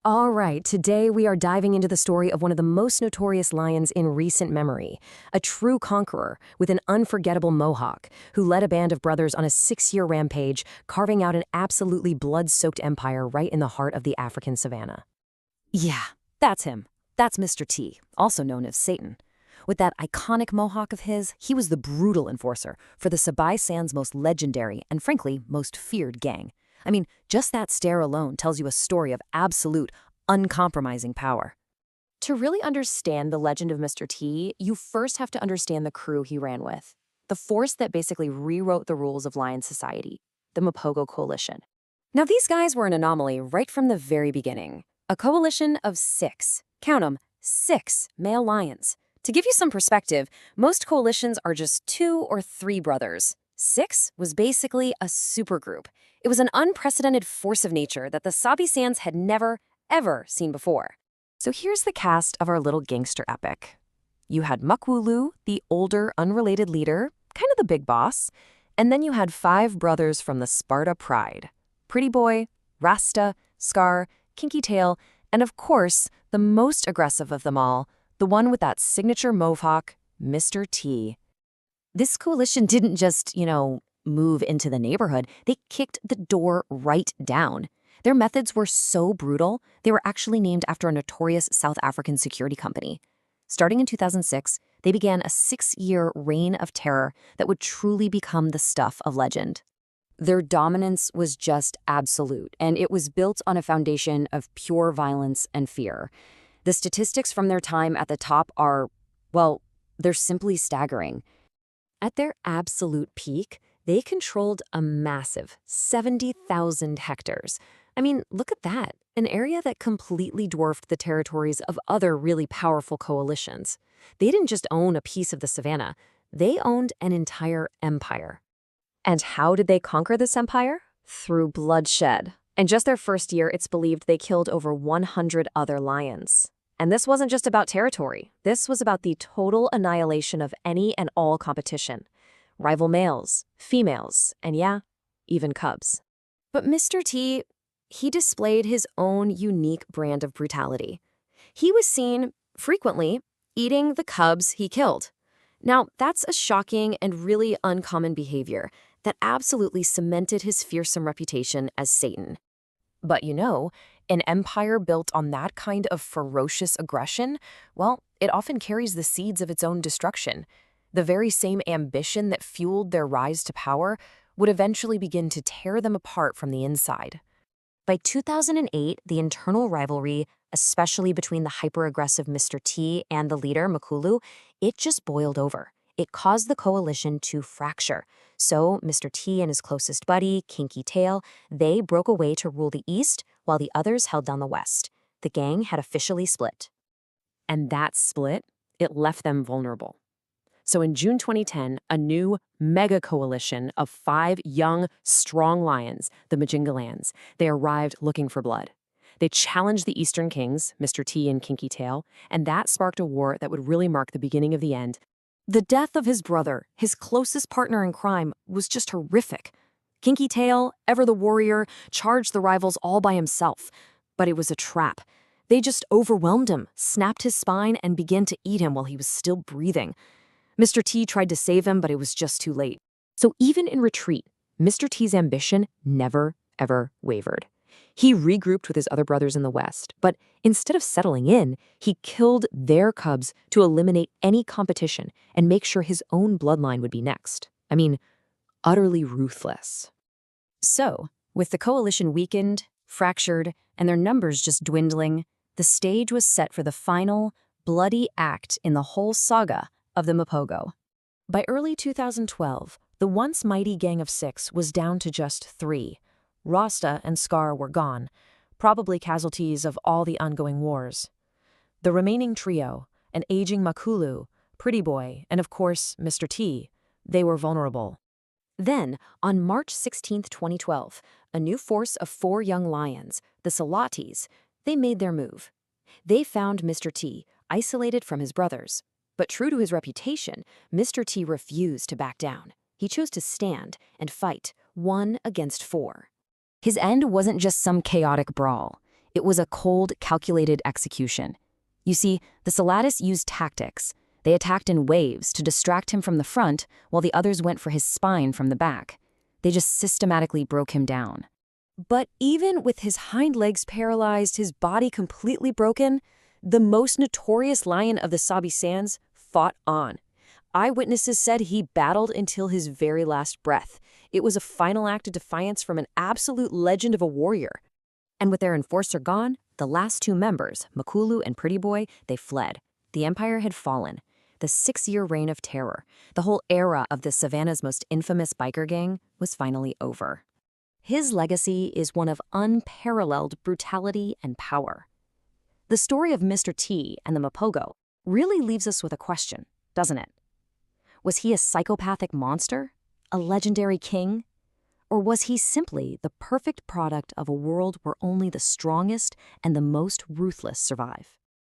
All right, today we are diving into the story of one of the most notorious lions in recent memory, a true conqueror with an unforgettable mohawk who led a band of brothers on a 6-year rampage, carving out an absolutely blood-soaked empire right in the heart of the African savanna. Yeah, that's him. That's Mr. T, also known as Satan. With that iconic mohawk of his, he was the brutal enforcer for the Sabai Sands' most legendary and, frankly, most feared gang. I mean, just that stare alone tells you a story of absolute, uncompromising power. To really understand the legend of Mr. T, you first have to understand the crew he ran with, the force that basically rewrote the rules of lion society, the Mapogo Coalition. Now, these guys were an anomaly right from the very beginning. A coalition of 6, count 'em, 6 male lions. To give you some perspective, most coalitions are just 2 or 3 brothers. 6 was basically a supergroup. It was an unprecedented force of nature that the Sabi Sands had never, ever seen before. So here's the cast of our little gangster epic. You had Makwulu, the older, unrelated leader, kind of the big boss, and then you had 5 brothers from the Sparta Pride. Pretty Boy, Rasta, Scar, Kinky Tail, and of course, the most aggressive of them all, the one with that signature mohawk, Mr. T. This coalition didn't just, move into the neighborhood. They kicked the door right down. Their methods were so brutal, they were actually named after a notorious South African security company. Starting in 2006, they began a 6-year reign of terror that would truly become the stuff of legend. Their dominance was just absolute, and it was built on a foundation of pure violence and fear. The statistics from their time at the top are, well, they're simply staggering. At their absolute peak, they controlled a massive 70,000 hectares. I mean, look at that, an area that completely dwarfed the territories of other really powerful coalitions. They didn't just own a piece of the savanna, they owned an entire empire. And how did they conquer this empire? Through bloodshed. In just their first year, it's believed they killed over 100 other lions. And this wasn't just about territory. This was about the total annihilation of any and all competition. Rival males, females, and yeah, even cubs. But Mr. T, he displayed his own unique brand of brutality. He was seen, frequently, eating the cubs he killed. Now, that's a shocking and really uncommon behavior that absolutely cemented his fearsome reputation as Satan. But an empire built on that kind of ferocious aggression, well, it often carries the seeds of its own destruction. The very same ambition that fueled their rise to power would eventually begin to tear them apart from the inside. By 2008, the internal rivalry, especially between the hyper-aggressive Mr. T and the leader, Makulu, it just boiled over. It caused the coalition to fracture. So Mr. T and his closest buddy, Kinky Tail, they broke away to rule the east while the others held down the west. The gang had officially split. And that split, it left them vulnerable. So in June 2010, a new mega coalition of 5 young, strong lions, the Majingalans, they arrived looking for blood. They challenged the Eastern Kings, Mr. T and Kinky Tail, and that sparked a war that would really mark the beginning of the end. The death of his brother, his closest partner in crime, was just horrific. Kinky Tail, ever the warrior, charged the rivals all by himself. But it was a trap. They just overwhelmed him, snapped his spine, and began to eat him while he was still breathing. Mr. T tried to save him, but it was just too late. So even in retreat, Mr. T's ambition never, ever wavered. He regrouped with his other brothers in the West, but instead of settling in, he killed their cubs to eliminate any competition and make sure his own bloodline would be next. I mean, utterly ruthless. So, with the coalition weakened, fractured, and their numbers just dwindling, the stage was set for the final, bloody act in the whole saga of the Mapogo. By early 2012, the once mighty gang of 6 was down to just 3. Rasta and Scar were gone, probably casualties of all the ongoing wars. The remaining trio, an aging Makulu, Pretty Boy, and of course, Mr. T, they were vulnerable. Then, on March 16, 2012, a new force of 4 young lions, the Salatis, they made their move. They found Mr. T, isolated from his brothers. But true to his reputation, Mr. T refused to back down. He chose to stand and fight, 1 against 4. His end wasn't just some chaotic brawl. It was a cold, calculated execution. You see, the Salatis used tactics. They attacked in waves to distract him from the front, while the others went for his spine from the back. They just systematically broke him down. But even with his hind legs paralyzed, his body completely broken, the most notorious lion of the Sabi Sands fought on. Eyewitnesses said he battled until his very last breath. It was a final act of defiance from an absolute legend of a warrior. And with their enforcer gone, the last two members, Makulu and Pretty Boy, they fled. The empire had fallen. The 6-year reign of terror, the whole era of the Savanna's most infamous biker gang, was finally over. His legacy is one of unparalleled brutality and power. The story of Mr. T and the Mapogo really leaves us with a question, doesn't it? Was he a psychopathic monster? A legendary king? Or was he simply the perfect product of a world where only the strongest and the most ruthless survive?